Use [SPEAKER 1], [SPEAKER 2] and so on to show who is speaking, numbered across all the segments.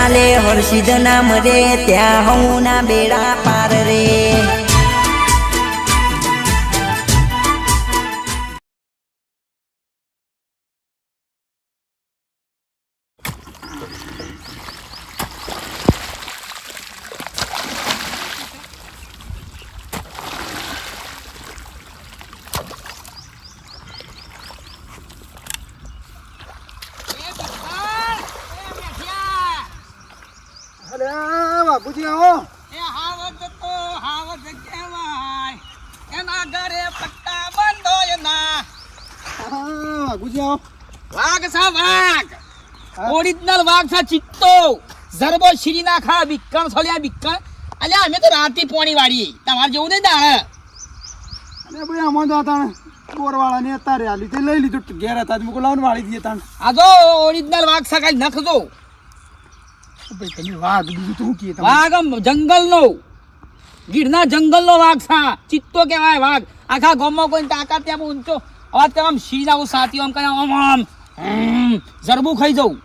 [SPEAKER 1] ચાલે હર્ષિદ નામ રે ત્યાં હું ના બેડા પાર રે
[SPEAKER 2] બાપુજી આવો
[SPEAKER 3] એ હાવત તો હાવત કહેવાય એના ઘરે પટ્ટા બંધો એના
[SPEAKER 2] બાપુજી આવો
[SPEAKER 3] વાઘ સા વાઘ ઓરિજિનલ વાઘ સા ચિત્તો જરબો શીરી નાખા બિક્કણ સોલ્યા બિક્કણ અલ્યા અમે તો રાતી પોણી વાળી તમારે જેવું નહીં દાળ
[SPEAKER 2] અને ભાઈ આમાં તો હતા બોરવાળાને અત્યારે આલી તે લઈ લીધું ઘેર હતા મુકો લાવન વાળી દીએ તાણ
[SPEAKER 3] આ જો ઓરિજિનલ વાઘ સા કાઈ નખજો
[SPEAKER 2] ભાઈ તમે વાઘ બીજું તું કે
[SPEAKER 3] વાઘ જંગલનો ગીરના જંગલનો વાઘ સા ચિત્તો કહેવાય વાઘ આખા ગામમાં કોઈ તાકાત ત્યાં ઊંચો અવાજ કરે આમ શીરી નાખું સાથી આમ કરે આમ જરબું ખાઈ જવું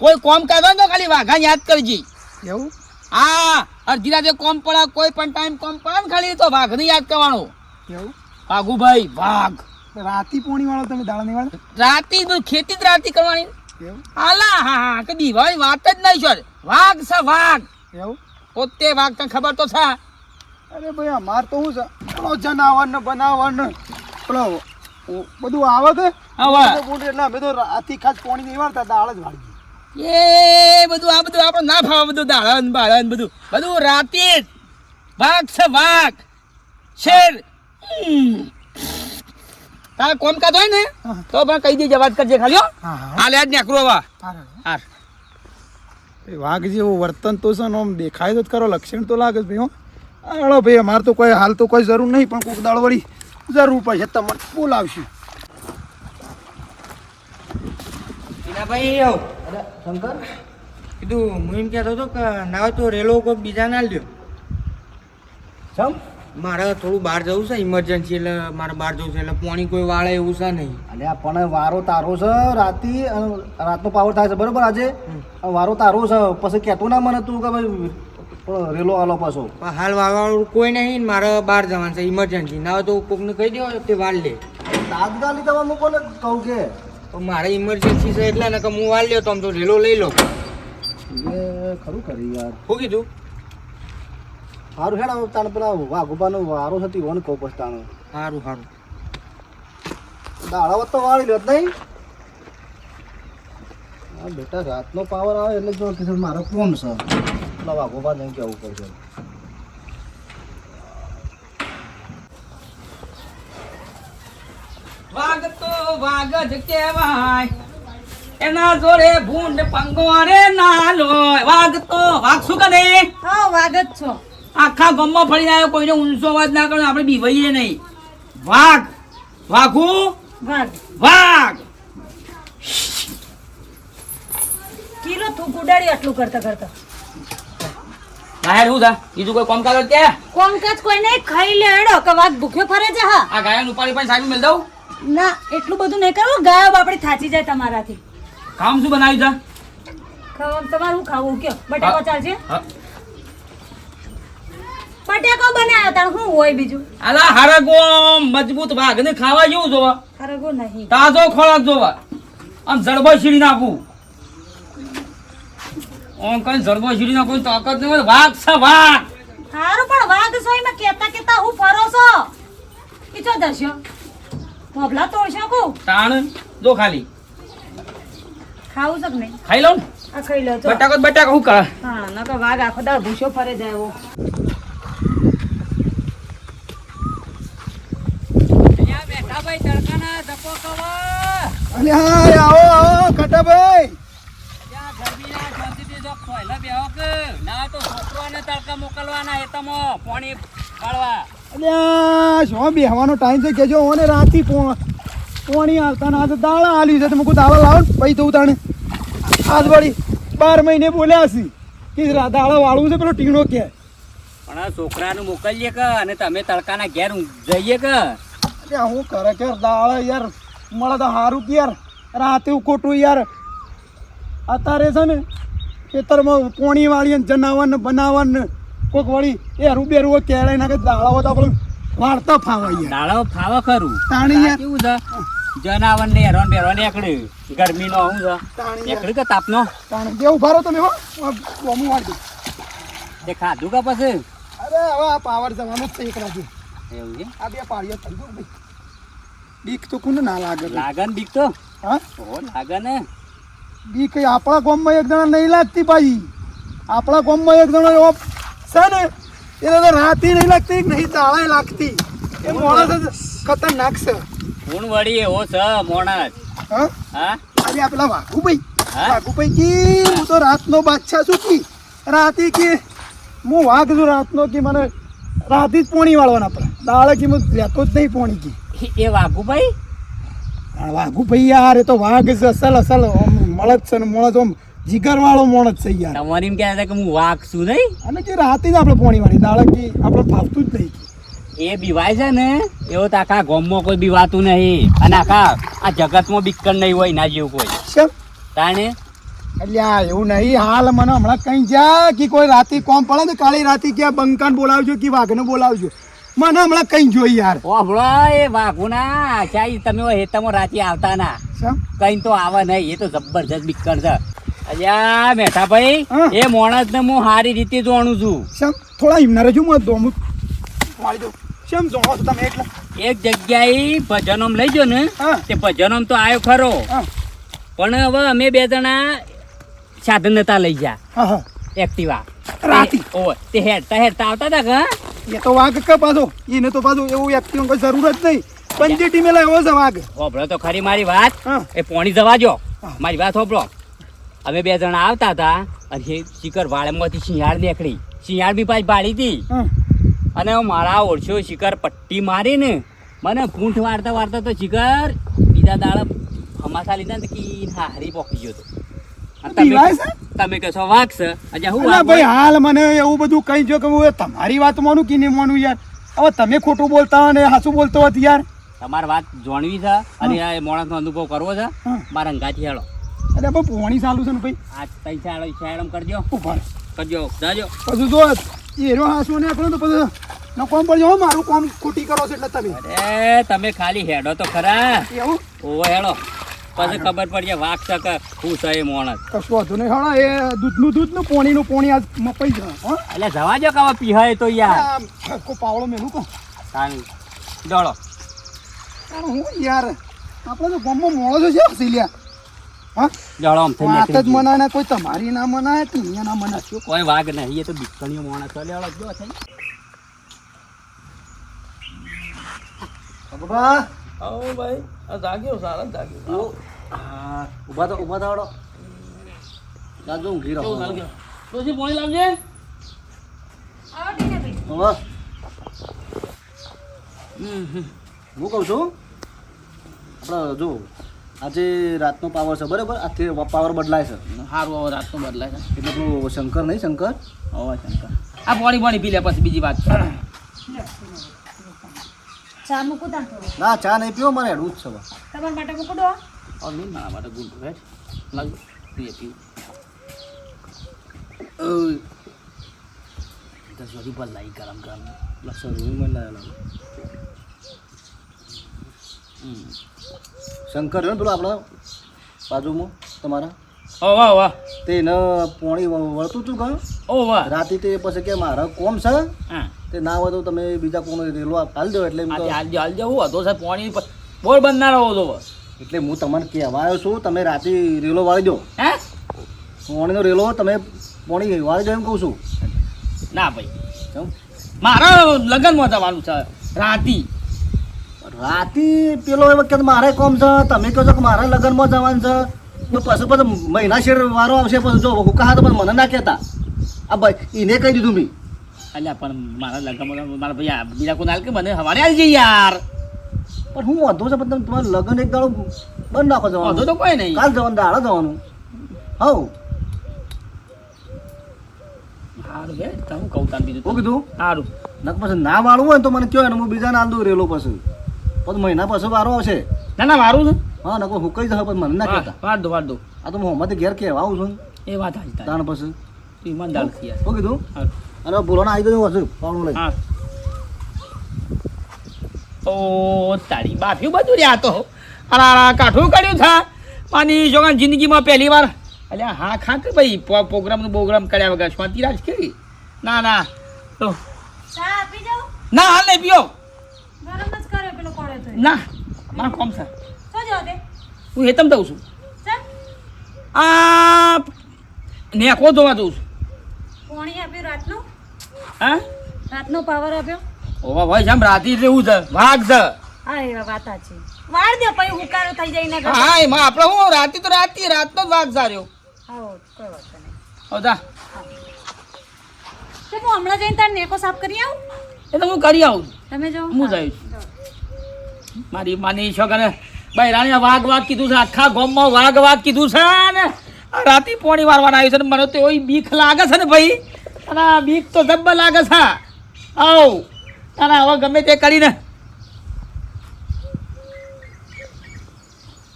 [SPEAKER 3] કોઈ કોમ કરતો તો ખાલી વાઘા યાદ કરજી
[SPEAKER 2] એવું
[SPEAKER 3] હા અડધી રાતે કોમ પડે કોઈ પણ ટાઈમ કોમ પડે ને ખાલી તો વાઘને યાદ કરવાનો
[SPEAKER 2] એવું
[SPEAKER 3] વાઘુભાઈ વાઘ
[SPEAKER 2] રાતી પોણી વાળો તમે દાડા નહીં વાળો
[SPEAKER 3] રાતી તો ખેતી જ રાતી કરવાની
[SPEAKER 2] એવું
[SPEAKER 3] હાલા હા હા કે દીવાળી વાત જ નહીં સર વાઘ છે વાઘ
[SPEAKER 2] એવું
[SPEAKER 3] પોતે વાઘ તને ખબર તો છે
[SPEAKER 2] અરે ભાઈ અમાર તો શું છે પેલો જનાવર ને બનાવર ને પેલો બધું આવે કે
[SPEAKER 3] હવે
[SPEAKER 2] એટલે અમે તો રાતી ખાસ પોણી નહીં વાળતા દાળ જ વાળી
[SPEAKER 3] એ બધું આ બધું આપણે ના ફાવે બધું દાળન બાળન બધું બધું રાતે જ વાઘ છે વાઘ શેર તારે કોમ કાઢ હોય ને તો પણ કહી દેજે વાત કરજે ખાલી હો
[SPEAKER 2] હા હા
[SPEAKER 3] હાલ યાદ નેકરો વા હાર
[SPEAKER 2] વાઘ જેવું વર્તન તો છે ને આમ દેખાય તો જ કરો લક્ષણ તો લાગે છે ભાઈ હો હાલો ભાઈ અમારે તો કોઈ હાલ તો કોઈ જરૂર નહીં પણ કોઈક દાળ વળી જરૂર પડશે તમને બોલાવશું
[SPEAKER 4] ભાઈ આવ શંકર કીધું હું એમ કહેતો હતો કે ના તો રેલો કોઈ બીજા ના લ્યો
[SPEAKER 2] ચમ
[SPEAKER 4] મારે થોડું બહાર જવું છે ઇમરજન્સી એટલે મારે બહાર જવું છે એટલે પાણી કોઈ વાળે એવું છે નહીં
[SPEAKER 2] અલ્યા પણ વારો તારો છે રાતી રાતનો પાવર થાય છે બરોબર આજે વારો તારો છે પછી કહેતો ના મને તું કે ભાઈ રેલો આલો પાછો
[SPEAKER 4] પણ હાલ વાળવાળું કોઈ નહીં ને મારે બહાર જવાનું છે ઇમરજન્સી ના હોય તો કોકને કહી દો તે વાળ લે
[SPEAKER 2] તાત્કાલિક તમે મૂકો ને કહું કે
[SPEAKER 4] તો મારે ઇમરજન્સી છે એટલે ને કે હું વાળ લ્યો તો આમ તો રેલો લઈ લો
[SPEAKER 2] એ ખરું કરી યાર
[SPEAKER 4] શું કીધું
[SPEAKER 2] સારું હેડ તાણ પેલા વાઘુબાનો વારો છે ઓન કહું પછી તાણ
[SPEAKER 4] સારું સારું
[SPEAKER 2] દાડા વત તો વાળી લ્યો જ નહીં હા બેટા રાતનો પાવર આવે એટલે જો કે મારો કોમ છે પેલા વાઘુબા નહીં કહેવું પડશે
[SPEAKER 3] વાઘ તો વાઘ જ કહેવાય એના જોડે ભૂંડ પંગોરે નાલો વાઘ તો વાઘ શું કરે
[SPEAKER 5] હા વાઘ જ છો
[SPEAKER 3] આખા ગામમાં ફરીને આવ્યો કોઈને ઊંચો અવાજ ના કરો આપણે બીવાઈએ નહીં વાઘ વાઘુ
[SPEAKER 5] વાઘ
[SPEAKER 3] વાઘ
[SPEAKER 5] કિલો તું ગુડાડી આટલું કરતા કરતા
[SPEAKER 3] બહાર શું થા બીજું કોઈ કામ કાજ કે
[SPEAKER 5] કોમકાજ કોઈ નહીં ખાઈ લે હેડો કે વાઘ ભૂખ્યો ફરે છે હા
[SPEAKER 3] આ ગાયન ઉપાડી પણ સાઈડ મેલ દઉં
[SPEAKER 5] ના એટલું બધું નહીં કરવું ગાયો બાપડી થાચી જાય તમારાથી
[SPEAKER 3] કામ શું બનાવ્યું
[SPEAKER 5] ખાવા તમારે હું ખાવું કયો બટાકો ચાલશે
[SPEAKER 3] છે
[SPEAKER 5] બટાકો બનાવ્યો તાર શું હોય બીજું
[SPEAKER 3] આલા હારા ગોમ મજબૂત વાઘ ને ખાવા જેવું જોવા
[SPEAKER 5] ખરેગો નહીં
[SPEAKER 3] તાજો ખોરાક જોવા આમ જડબો શીરી નાખું ઓમ કઈ જડબો શીરી નાખું તાકાત નહીં હોય વાઘ છે વાઘ
[SPEAKER 5] સારું પણ વાઘ સોય કેતા કેતા હું ફરો છો ઈચો દર્શો મોબલા તોડશો કો
[SPEAKER 3] તાણ જો ખાલી
[SPEAKER 5] ખાવું છે કે નહીં
[SPEAKER 3] ખાઈ લઉં ને
[SPEAKER 5] આ ખાઈ લો તો
[SPEAKER 3] બટાકો શું કરે
[SPEAKER 5] હા નકર વાઘ આખો દાળ ભૂસો ફરે જાય એવો
[SPEAKER 3] બેઠા ભાઈ તડકાના ધક્કો કવા
[SPEAKER 2] અલ્યા આવો આવો કટાભાઈ
[SPEAKER 3] ત્યાં ગરમીના શાંતિથી જો ખોયલા બેહો કે ના તો છોકરોને તડકા મોકલવાના એ તમો પાણી કાઢવા
[SPEAKER 2] અલ્યા શું બેહવાનો ટાઈમ છે કેજો ઓને રાતી પોણી આવતા ના તો દાળા આલી છે તો મુકુ દાળા લાવો ને પૈ દઉં તાણે આજ વળી 12 મહિને બોલ્યા છે કે દાળા વાળવું છે પેલો ટીણો કે
[SPEAKER 3] પણ આ છોકરાને મોકલીએ કે અને તમે તડકાના ઘેર જઈએ કે
[SPEAKER 2] અલ્યા હું કરે કે દાળા યાર મળે તો સારું કે યાર રાતે ખોટું યાર અત્યારે છે ને ખેતરમાં પોણી વાળી ને જનાવર ને બનાવર ને કોઈક વળી એ રૂબેરું કેળાઈ નાખે દાળાઓ તો આપણે વાળતા ફાવે યાર
[SPEAKER 3] દાડો ફાવા ખરું
[SPEAKER 2] તાણી
[SPEAKER 3] આ
[SPEAKER 2] યાર
[SPEAKER 3] કેવું છે જનાવર ને હેરાન બેરાન એકડી ગરમીનો હું છે
[SPEAKER 2] તાણી યાર
[SPEAKER 3] એકડી કે તાપનો
[SPEAKER 2] તાણી જેવું ભારો તમે હો ગોમું વાળી
[SPEAKER 3] તે ખાધું કે પછી
[SPEAKER 2] અરે હવે આ પાવર જવાનું જ છે એક રાજુ
[SPEAKER 3] એવું છે
[SPEAKER 2] આ બે પાડીઓ થઈ ગયો ભાઈ બીક તો કોને ના લાગે ભાઈ.
[SPEAKER 3] લાગન બીક તો
[SPEAKER 2] હા
[SPEAKER 3] ઓ લાગે ને
[SPEAKER 2] બીક એ આપણા ગામમાં એક જણા નહીં લાગતી પાછી આપણા ગામમાં એક જણો એવો છે ને એને તો રાતે નહીં લાગતી નહીં દાળે લાગતી એ માણસ જ ખતરનાક છે
[SPEAKER 3] કોણ વળી એવો છે મોણસ
[SPEAKER 2] હા
[SPEAKER 3] હા
[SPEAKER 2] આજે આ પેલા વાઘુભાઈ
[SPEAKER 3] હા?
[SPEAKER 2] વાઘુભાઈ કી હું તો રાતનો બાદશાહ છું કી રાતે કે હું વાઘ છું રાતનો કે મને રાતે જ પોણી વાળવાના આપણે દાળે કે હું લેતો જ નહીં પોણી કી
[SPEAKER 3] એ વાઘુભાઈ
[SPEAKER 2] વાઘુભાઈ યાર એ તો વાઘ છે અસલ અસલ આમ મળદ છે ને મળદ આમ જીગર વાળો મળદ છે યાર
[SPEAKER 3] તમારે એમ કહેતા કે હું વાઘ છું નહીં
[SPEAKER 2] અને કે રાતે જ આપણે પોણી વાળી દાળે કે આપણે ફાવતું જ નહીં
[SPEAKER 3] એ બીવાય છે ને એવો તો આખા ગામમાં કોઈ બીવાતું નહીં અને આખા આ જગતમાં બીકર નહીં હોય ના જેવું કોઈ
[SPEAKER 2] શેમ
[SPEAKER 3] તાણે
[SPEAKER 2] એટલે આ એવું નહીં હાલ મને હમણાં કઈ જા કે કોઈ રાતે કોમ પડે ને કાળી રાતે કે આ બંકાને બોલાવજો કે વાઘને બોલાવજો મને હમણાં કઈ જોઈ યાર
[SPEAKER 3] ઓભળો એ વાઘુના ચાઈ તમે હેતામાં રાતે આવતા ના
[SPEAKER 2] શેમ
[SPEAKER 3] કઈ તો આવે નહીં એ તો જબરજસ્ત બીકર છે અલ્યા મેઠાભાઈ
[SPEAKER 2] હા.
[SPEAKER 3] એ માણસ ને હું સારી રીતે જાણું છું
[SPEAKER 2] શેમ થોડા હિમના રહેજો હું દોમું વાળી દઉં શેમ જોવો છો તમે એટલે
[SPEAKER 3] એક જગ્યાએ ભજનોમ લઈ ગયો ને
[SPEAKER 2] હા.
[SPEAKER 3] તે ભજનોમ તો આવ્યો ખરો
[SPEAKER 2] હા
[SPEAKER 3] પણ હવે અમે બે જણા સાધન નતા લઈ ગયા
[SPEAKER 2] હા હા
[SPEAKER 3] એક્ટિવા
[SPEAKER 2] રાતે?
[SPEAKER 3] ઓય તે હેડતા હેડતા આવતા હતા કે
[SPEAKER 2] એ તો વાઘ કે પાછો એને તો પાછું એવું એક્ટિંગ કોઈ જરૂર જ નહીં પંચી ટીમે એવો છે વાઘ
[SPEAKER 3] હોભળો તો ખરી મારી વાત
[SPEAKER 2] હા
[SPEAKER 3] એ પોણી જવા જો
[SPEAKER 2] હા.
[SPEAKER 3] મારી વાત હોભળો અમે બે જણા આવતા હતા અને એ શિખર વાળમાંથી શિયાળ નીકળી શિયાળ બી પાછી બાળી હતી
[SPEAKER 2] હા
[SPEAKER 3] અને મારા ઓળશો શિખર પટ્ટી મારી ને મને પૂંઠ વાળતા વાળતા તો શિખર બીજા દાડા હમાસા લીધા ને કે હારી પોકી ગયો હતો અને
[SPEAKER 2] પીવાય છે?
[SPEAKER 3] તમે કહેશો વાઘ છે અજા હું
[SPEAKER 2] અલા
[SPEAKER 3] વાઘ
[SPEAKER 2] ભાઈ હાલ મને એવું બધું કઈ જો કે હું તમારી વાત માનું કે નહીં માનું યાર હવે તમે ખોટું બોલતા હો ને હાચું બોલતો હોત યાર
[SPEAKER 3] તમારી વાત જાણવી છે અને આ માણસનો અનુભવ કરવો છે
[SPEAKER 2] હા.
[SPEAKER 3] મારા અંગાથી હેળો
[SPEAKER 2] અરે બહુ પોણી ચાલુ છે ને ભાઈ
[SPEAKER 3] આ તઈ સાડો સાડમ કરજો
[SPEAKER 2] ઉભા રહે.
[SPEAKER 3] કરજો જાજો
[SPEAKER 2] પછી જો એનો હાસુ ને આપણે તો પછી ન કોમ પડજો હો મારું કોમ ખોટી કરો છો એટલે તમે
[SPEAKER 3] અરે તમે ખાલી હેડો તો ખરા
[SPEAKER 2] એવું
[SPEAKER 3] ઓવો હેડો પછી ખબર પડશે વાઘ છે કે શું છે એ માણસ
[SPEAKER 2] કશું હતું નહીં હળા એ દૂધનું પોણી આજ મપાઈ જાય હો
[SPEAKER 3] એટલે જવા જો કવા પીહાય તો યાર
[SPEAKER 2] આ કો પાવડો મેલું કો
[SPEAKER 3] તાણી દોડો
[SPEAKER 2] હું યાર આપણે તો ગામમાં મોળો છે હસીલ્યા હા
[SPEAKER 3] દોડો આમ થઈ
[SPEAKER 2] વાત જ
[SPEAKER 3] નીકળી
[SPEAKER 2] મનાય ને કોઈ તમારી ના મનાય કે અહીંયા ના મનાય
[SPEAKER 3] ગયું. કોઈ વાઘ નહીં એ તો બીકણીઓ માણસ છે લેવડો જો થઈ
[SPEAKER 6] બાબા
[SPEAKER 7] આવો ભાઈ આ જાગ્યો સારા જાગ્યો
[SPEAKER 6] હા ઊભા તો આવડો દાદુ ઊંઘી
[SPEAKER 7] કેવું
[SPEAKER 6] રહો
[SPEAKER 7] લાગ્યો પછી પોણી લાવજે
[SPEAKER 5] આવો ટીનાભાઈ.
[SPEAKER 6] હવે હું કહું છું આપણે જો આજે રાતનો પાવર છે બરાબર આજથી પાવર બદલાય છે
[SPEAKER 7] સારું હવે રાતનો બદલાય છે
[SPEAKER 6] એટલે પેલું શંકર નહીં શંકર
[SPEAKER 7] હવે શંકર આ પાણી પી લે પછી બીજી વાત
[SPEAKER 5] ચા મૂકું તા થોડું.
[SPEAKER 6] ના ચા નહીં પીવો મારે હેડવું જ છે હવે.
[SPEAKER 5] તમારા માટે મૂકું દો.
[SPEAKER 7] હવે નહીં મારા માટે ગુંડ હેઠ લાગ પીએ પીવું દસ વાળી બદલાઈ ગરમ ગરમ
[SPEAKER 6] લક્ષણ જોયું મને લાગે. શંકર રહ્યો ને પેલો આપણા બાજુમાં તમારા
[SPEAKER 7] ઓ વાહ વાહ
[SPEAKER 6] તે એને પોણી વળતું હતું ગયું
[SPEAKER 7] ઓ વાહ
[SPEAKER 6] રાતે તે પછી કે મારા કોમ છે
[SPEAKER 7] હા
[SPEAKER 6] તે ના હોય તો તમે બીજા કોનો રેલો હાલ દો એટલે એમ તો
[SPEAKER 7] આજે હાલજે હું હતો સાહેબ પાણી બોર બંધ ના રહો તો
[SPEAKER 6] એટલે હું તમને કહેવા આવ્યો છું તમે રાતે રેલો વાળી દો
[SPEAKER 7] હે
[SPEAKER 6] પોણીનો રેલો તમે પોણી વાળી દો એમ કહું છું
[SPEAKER 7] ના ભાઈ
[SPEAKER 6] કેમ?
[SPEAKER 7] મારા લગ્નમાં જવાનું છે રાતી
[SPEAKER 6] રાતે પેલો એ વખત મારે કોમ છે તમે કહો છો કે મારા લગ્નમાં જવાનું છે તો પછી મહિના શેર વારો આવશે પછી જો હુકા તો પણ મને ના કહેતા આ ભાઈ એને કહી દીધું મેં
[SPEAKER 7] અલ્યા પણ મારા લગ્નમાં મારા ભાઈ આ બીજા કોઈ હાલ કે મને હવારે આવજે યાર
[SPEAKER 6] પણ હું વાંધો છે પણ તમે તમારું લગ્ન એક દાડો બંધ નાખો
[SPEAKER 7] વાંધો
[SPEAKER 6] જવાનું
[SPEAKER 7] તો કોઈ નહીં
[SPEAKER 6] કાલ જવાનું દાડો જવાનું હવ
[SPEAKER 7] સારું બે તમે કહું તાર બીજું
[SPEAKER 6] હું કીધું
[SPEAKER 7] સારું
[SPEAKER 6] નક પછી ના વાળવું હોય ને તો મને કહો ને હું બીજાને આલ દઉં રેલો પછી પછી મહિના પછી વારો આવશે
[SPEAKER 7] ના ના મારું છે
[SPEAKER 6] હા નકો હુકાઈ જશે પણ મને ના કહેતા
[SPEAKER 7] વાર દો
[SPEAKER 6] આ તો હું હમણાં ઘેર કહેવા આવું છું
[SPEAKER 3] એ વાત હાચી તારી.
[SPEAKER 6] તાણ પછી
[SPEAKER 3] તું ઈમાનદાર છે યાર.
[SPEAKER 6] શું કીધું
[SPEAKER 3] હારું.
[SPEAKER 6] અને બોલો આવી ગયો હજુ પાવડું લઈ
[SPEAKER 3] હા. ઓ તારી બાફ્યું બધું રહ્યા તો અરે કાઠું કાઢ્યું થા માની જોગન જિંદગીમાં પહેલી વાર અલ્યા હા ખા કે ભાઈ પ્રોગ્રામનું પ્રોગ્રામ કર્યા વગર શાંતિ રાજ કેવી ના ના તો
[SPEAKER 5] ચા આપી જાઉં
[SPEAKER 3] ના હાલ નહીં પીઓ
[SPEAKER 5] ગરમ જ કરે પેલો પડે તો
[SPEAKER 3] ના મારા કોમ છે
[SPEAKER 5] શું જાવ તે
[SPEAKER 3] હું હેતમ દઉં છું
[SPEAKER 5] ચાલ
[SPEAKER 3] આ નેકો જોવા દઉં છું
[SPEAKER 5] પાણી આપ્યું રાતનું
[SPEAKER 3] હા
[SPEAKER 5] રાતનો પાવર આપ્યો
[SPEAKER 3] ઓવા ભાઈ જામ રાતી જેવું છે વાઘ છે
[SPEAKER 5] હા એ વાત છે વાળ દે પછી હુકારો થઈ જાય ને
[SPEAKER 3] હા એમાં આપણે હું રાતી તો રાતનો જ વાઘ સાર્યો
[SPEAKER 5] હા કોઈ વાત નહીં
[SPEAKER 3] હવદા
[SPEAKER 5] તો હું હમણાં જઈને તાર નેકો સાફ કરી આવું
[SPEAKER 3] એ તો હું કરી આવું
[SPEAKER 5] તમે જાઓ
[SPEAKER 3] હું જઈશ મારી માની છોકરાને બૈરાણી વાઘ વાઘ કીધું છે આખા ગામમાં વાઘ કીધું છે ને આ રાતી પોણી વારવાના આવ્યું છે ને મને તો એવી બીક લાગે છે ને ભાઈ અને આ બીક તો જબ્બર લાગે છે આવ અને હવે ગમે તે કરીને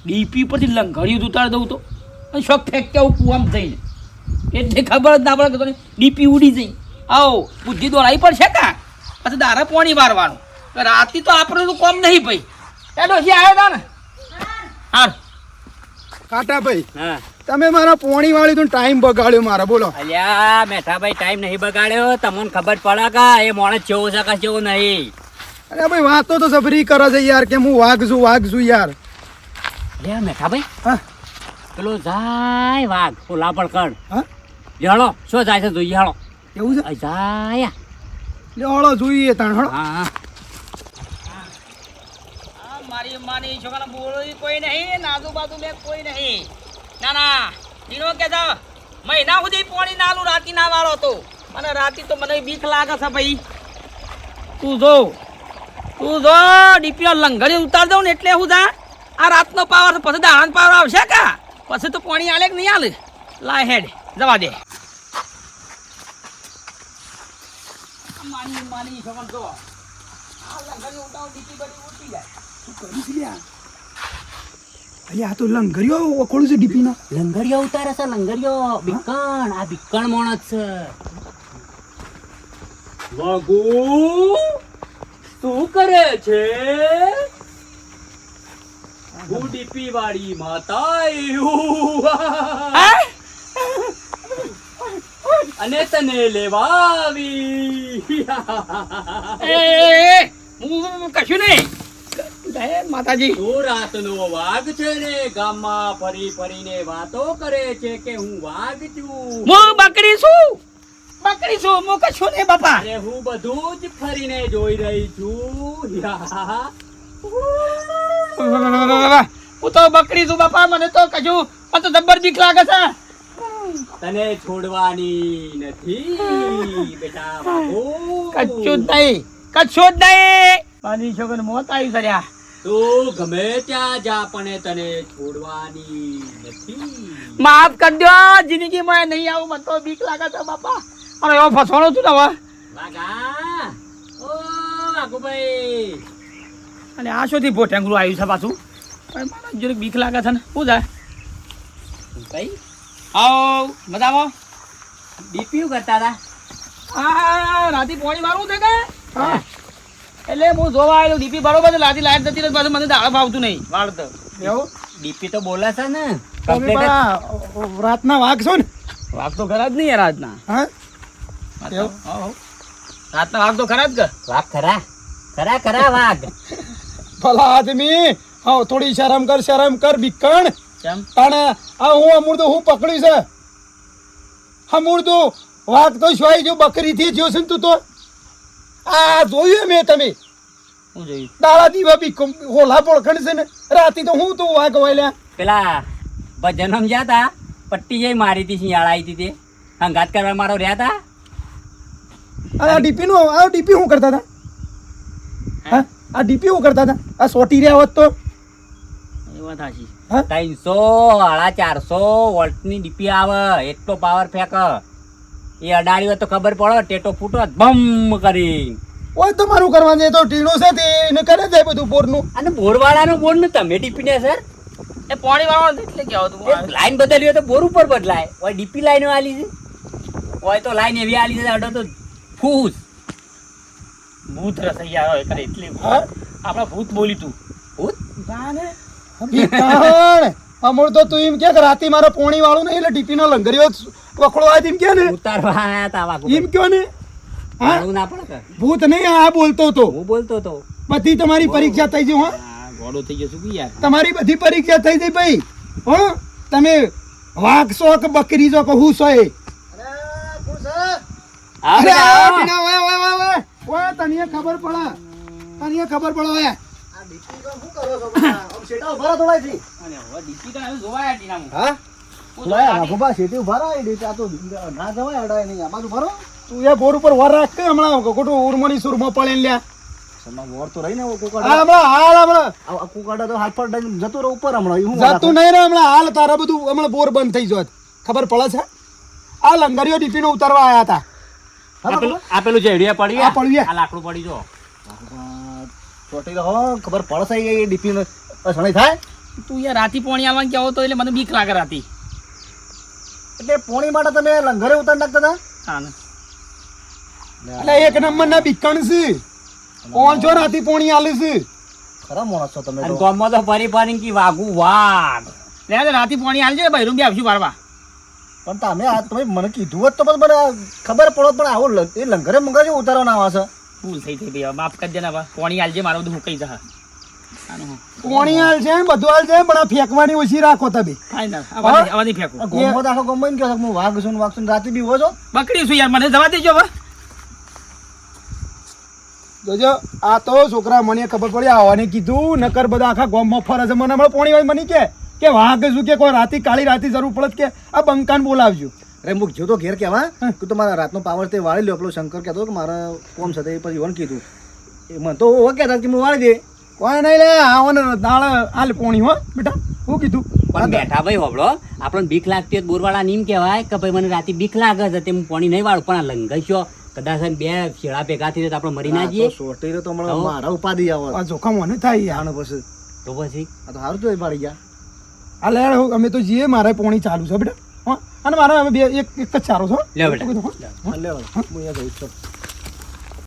[SPEAKER 3] ડીપી પરથી લંઘડ્યું ઉતારી દઉં તો અને શોખ ફેંક કેવું કુવામાં જઈને એટલે ખબર જ ના પડે કે ડીપી ઉડી જઈ આવ બુદ્ધિ દોડાવી પડશે કા પછી દારા પોણી વારવાનું રાતી તો આપણે તો કોમ નહીં ભાઈ એ ડોશી આવ્યો તા ને હાર
[SPEAKER 2] કાટાભાઈ
[SPEAKER 7] હા
[SPEAKER 2] તમે મારા પોણી વાળી તો ટાઈમ બગાડ્યો મારા બોલો
[SPEAKER 7] અલ્યા મેઠાભાઈ ટાઈમ નહીં બગાડ્યો તમને ખબર પડે કા એ માણસ જેવો છે કે જેવો નહીં
[SPEAKER 2] અરે ભાઈ વાતો તો સબરી કરે છે યાર કે હું વાઘ છું યાર
[SPEAKER 7] લે મેઠાભાઈ
[SPEAKER 2] હા
[SPEAKER 7] પેલો જાય વાઘ ઓલા પર કણ
[SPEAKER 2] હા
[SPEAKER 7] લેડો શું જાય છે જોઈએ હાલો
[SPEAKER 2] એવું છે
[SPEAKER 7] જાય
[SPEAKER 2] લે હળો જોઈએ તાણ હળો
[SPEAKER 7] હા હા
[SPEAKER 3] મારી માની છોકરાને બોલું કોઈ નહીં નાજુ બાજુ મેં કોઈ નહીં ના ના દીનો કે જા મહિના સુધી પોણી નાલું રાતી ના વાળો તો અને રાતી તો મને બીક લાગે છે ભાઈ તું જો ડીપીઓ લંઘડી ઉતાર દઉં ને એટલે હું જા આ રાતનો પાવર પછી દાણાનો પાવર આવશે કા પછી તો પાણી આલે કે નહીં આલે લાય હેડ જવા દે માની છોકરાને જો આ લંઘડી ઉતાર ડીપી બધી ઉઠી જાય
[SPEAKER 2] અલ્યા આ તો લંગરિયો ઓખોડું છે ડીપીનો
[SPEAKER 7] લંગરિયો ઉતારે છે લંગરિયો બીકણ આ બીકણ માણસ છે વાગુ શું કરે છે ગુડીપી વાળી માતા અને તને લેવાવી
[SPEAKER 3] હું કશું નહીં માતાજી
[SPEAKER 7] તું રાતનો વાઘ છે ને ગામમાં ફરી ફરીને વાતો કરે છે કે હું વાઘ છું
[SPEAKER 3] હું બકરી છું હું કશું નહીં બાપા
[SPEAKER 7] અરે હું બધું જ ફરીને જોઈ રહી છું
[SPEAKER 3] હું તો બકરી છું બાપા મને તો કશું મને તો જબ્બર બીક લાગે છે
[SPEAKER 7] તને છોડવાની નથી બેટા બાબુ
[SPEAKER 3] કશું જ નહીં મારી છોકરી મોત આવી સર્યા
[SPEAKER 7] તું ગમે ત્યાં જા પણ તને છોડવાની નથી
[SPEAKER 3] માફ કરજો જિંદગીમાં નહીં આવું મને તો બીક લાગે છે બાપા અરે એવો ફસવાનો છું ને હવે
[SPEAKER 7] વાઘા ઓ વાઘુભાઈ
[SPEAKER 3] અને આ શોથી ભોટેંગરું આવ્યું છે પાછું પણ મને જરાક બીક લાગે છે ને શું જાય
[SPEAKER 7] કઈ
[SPEAKER 3] આવો મજામાં
[SPEAKER 7] ડીપીયુ કરતા હતા
[SPEAKER 3] હા રાતી પોણી મારવું છે કે હા એટલે હું જોવા આવ્યો ડીપી બરોબર છે રાતી લાઈટ જતી રહી પાછું મને દાળ ભાવતું નહીં વાળ તો
[SPEAKER 2] એવું
[SPEAKER 7] ડીપી તો બોલે છે ને
[SPEAKER 2] તમે પણ આ રાતના વાઘ છો ને
[SPEAKER 3] વાઘ તો ખરા જ નહીં યાર રાતના
[SPEAKER 2] હા
[SPEAKER 3] એવું? રાતના વાઘ તો ખરા જ કે
[SPEAKER 7] વાઘ ખરા વાઘ
[SPEAKER 2] ભલા આદમી હા થોડી શરમ કર બીકણ
[SPEAKER 3] કેમ
[SPEAKER 2] તાણે આ હું અમૂળ તો હું પકડ્યું છે અમૂળ તો વાઘ તો શોઈ જો બકરીથી જ્યો છે ને તું તો આ જોયું મેં તમે
[SPEAKER 3] હું જોયું
[SPEAKER 2] દાડા દીવા બી હોલા પોળખણ છે ને રાતી તો હું તું વાઘ વાયલા
[SPEAKER 7] પેલા ભજન ગયા તા પટ્ટી જઈ મારી હતી શિયાળા આવી હતી તે હંગાત કરવા મારો રહ્યા તા
[SPEAKER 2] આ ડીપી નું આ ડીપી શું કરતા હતા હા આ ડીપી શું કરતા હતા આ સોટી રહ્યા હોત તો
[SPEAKER 3] એ વાત સાચી
[SPEAKER 7] 300 વોલ્ટની ડીપી આવે એટલો પાવર ફેંક એ અડાડી હોય તો ખબર પડે ટેટો ફૂટો બમ કરી
[SPEAKER 2] ઓય તમારું કરવા દે તો ટીણો છે તે એને કરે જાય બધું બોરનું
[SPEAKER 7] અને બોરવાળાનો બોર ને તમે ડીપી ને સર
[SPEAKER 3] એ પાણી વાળવાનું એટલે કેવો તું
[SPEAKER 7] લાઈન બદલી હોય તો બોર ઉપર બદલાય ઓય ડીપી લાઈનો આલી છે ઓય તો લાઈન એવી આલી છે અડો તો ફૂસ
[SPEAKER 3] ભૂત રસૈયા હોય કરે એટલે
[SPEAKER 2] હા?
[SPEAKER 3] આપણા ભૂત બોલી તું
[SPEAKER 7] ભૂત
[SPEAKER 2] ભીખાણ, અમૂળ તો તું એમ કે રાતી મારે પોણી વાળું નહીં એટલે ડીપીનો લંગરીઓ વખડો આવે એમ કે ને
[SPEAKER 7] ઉતારવા આયા તા વાગુ
[SPEAKER 2] એમ કયો ને હા
[SPEAKER 7] મારું ના પડે કે?
[SPEAKER 2] ભૂત નહીં આ બોલતો તો
[SPEAKER 7] હું બોલતો તો
[SPEAKER 2] બધી તમારી પરીક્ષા થઈ ગઈ હો
[SPEAKER 3] આ ગોડો થઈ જશે કે યાર
[SPEAKER 2] તમારી બધી પરીક્ષા થઈ ગઈ ભાઈ હો તમે વાઘ છો કે બકરી છો કે હું છો એ
[SPEAKER 7] હા
[SPEAKER 2] અરે
[SPEAKER 7] બેટા,
[SPEAKER 2] આ
[SPEAKER 7] આવો.
[SPEAKER 2] બીના ઓય ઓય ઓય ઓય ઓય તને ખબર પડે ઓય
[SPEAKER 3] અને હવે ડીપી તો હવે જોવાય ટીનામું
[SPEAKER 6] હા
[SPEAKER 3] હું જોવાય
[SPEAKER 6] ભૂપા શેઠી ઉભા રહો એ આ તો ના જવાય અડાય નહીં આમાં તો ભરો
[SPEAKER 2] તું એ બોર ઉપર વાર રાખ કે હમણાં ખોટું ઉર્મની સુરમાં પડે ને લ્યા
[SPEAKER 6] સમા વોર તો રહી ને
[SPEAKER 2] આ
[SPEAKER 6] કોકાડા
[SPEAKER 2] હમણાં
[SPEAKER 6] કોકાડા તો હાથ પર દઈને જતો રહો ઉપર હમણાં હું
[SPEAKER 2] જાતું નહીં રે હમણાં હાલ તારા બધું હમણાં બોર બંધ થઈ જોત ખબર પડે છે આ લંગરીઓ ડીપીનો ઉતારવા આયા હતા
[SPEAKER 7] આપેલું જેડિયા પડી
[SPEAKER 2] આ પડ્યું.
[SPEAKER 7] આ લાકડું પડી જો
[SPEAKER 6] ચોટી હો ખબર પડશે એ ડીપી નો અસણી થાય
[SPEAKER 3] તું યાર રાતી પાણી આવવાનું કેવો તો એટલે મને બીક લાગે રાતી
[SPEAKER 6] એટલે પોણી માટે તમે લંગરે ઉતાર નાખતા હતા
[SPEAKER 3] હા ને
[SPEAKER 2] એટલે એક નંબર ના બીકણ છે કોણ છો રાતી પોણી આલે છે
[SPEAKER 6] ખરા માણસ છો તમે
[SPEAKER 7] અને
[SPEAKER 6] તો
[SPEAKER 7] ગામમાં તો ફરી ફરી કી વાગુ વાગ
[SPEAKER 3] લે તો રાતી પાણી આલજે ભાઈ રૂમ બી આવશું બારવા
[SPEAKER 6] પણ તમે આ તમે મને કીધું હોત તો પછી મને ખબર પડો પણ આવો એ લંગરે મંગાજો ઉતારવાના આવે છે
[SPEAKER 3] ભૂલ થઈ થઈ ભાઈ હવે માફ કરી દે ને હવે પાણી આલજે મારું બધું હુકાઈ જશે આનું હું
[SPEAKER 2] પોણી હાલ છે બધું હાલ છે પણ આ ફેંકવાની ઓછી રાખો તમે
[SPEAKER 3] ફાઈનલ આવા નહીં ફેંકું
[SPEAKER 6] આ ગોમમાં તો આખો ગોમમાં એમ કહે છે કે હું વાઘ છું ને વાઘ છું ને રાતે બી હો છો
[SPEAKER 3] બકરી છું યાર મને જવા દેજો હવે
[SPEAKER 2] જોજો આ તો છોકરા મને ખબર પડી આવવાને કીધું નકર બધા આખા ગામમાં ફરે છે મને હમણાં પોણી વાળી મને કે વાઘ શું કે કોઈ રાતી કાળી રાતી જરૂર પડે કે આ બંકાન બોલાવજો
[SPEAKER 6] અરે મુક જો તો ઘેર કહેવા કે તમારા રાતનો પાવર તે વાળી લ્યો પેલો શંકર કહેતો કે મારા કોમ છે એ પછી વન કીધું એ મને તો ઓ કહેતા કે હું વાળી દે
[SPEAKER 2] કોઈ નહીં લે આવને દાળ હાલ પોણી હો બેટા હું કીધું
[SPEAKER 7] પણ બેઠા ભાઈ હોબળો આપણને બીક લાગતી હોય બોરવાળા નીમ કહેવાય કે ભાઈ મને રાતે બીક લાગે છે તે હું પાણી નહીં વાળું પણ આ લંઘાઈશો કદાચ આમ બે શેળા ભેગા થઈ જાય તો આપણે મરી ના જઈએ
[SPEAKER 6] સોટી તો હમણાં મારા ઉપાધિ આવે
[SPEAKER 2] આ જોખમ મને થાય યાર
[SPEAKER 6] આને પછી
[SPEAKER 7] તો પછી
[SPEAKER 6] આ તો સારું તો એ પાડી ગયા
[SPEAKER 2] આ લે અમે તો જઈએ મારે પોણી ચાલુ છે બેટા હા અને મારે અમે બે એક જ ચારો છો
[SPEAKER 7] લે બેટા.
[SPEAKER 2] હા?
[SPEAKER 6] લે હું અહીંયા જઉં છું